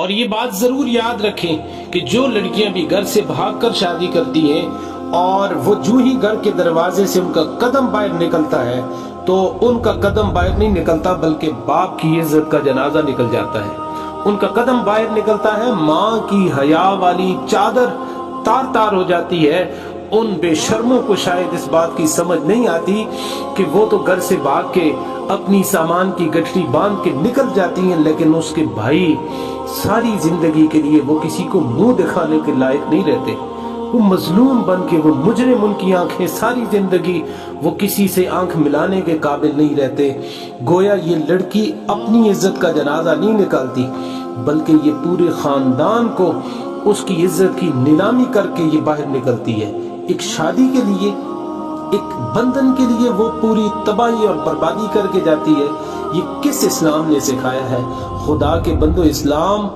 اور یہ بات ضرور یاد رکھیں کہ جو لڑکیاں بھی گھر سے بھاگ کر شادی کرتی ہیں اور وہ جو ہی گھر کے دروازے سے ان کا قدم باہر نکلتا ہے تو ان کا قدم باہر نہیں نکلتا بلکہ باپ کی عزت کا جنازہ نکل جاتا ہے. ان کا قدم باہر نکلتا ہے، ماں کی حیا والی چادر تار تار ہو جاتی ہے. ان بے شرموں کو شاید اس بات کی سمجھ نہیں آتی کہ وہ تو گھر سے بھاگ کے اپنی سامان کی گٹھڑی باندھ کے نکل جاتی ہیں، لیکن اس کے بھائی ساری زندگی کے لیے وہ کسی کو منہ دکھانے کے لائق نہیں رہتے. وہ مظلوم بن کے، وہ مجرم، ان کی آنکھیں ساری زندگی وہ کسی سے آنکھ ملانے کے قابل نہیں رہتے. گویا یہ لڑکی اپنی عزت کا جنازہ نہیں نکالتی بلکہ یہ پورے خاندان کو اس کی عزت کی نیلامی کر کے یہ باہر نکلتی ہے. ایک شادی کے لیے، ایک بندھن کے لیے وہ پوری تباہی اور بربادی کر کے جاتی ہے. یہ کس اسلام نے سکھایا ہے؟ خدا کے بندو، اسلام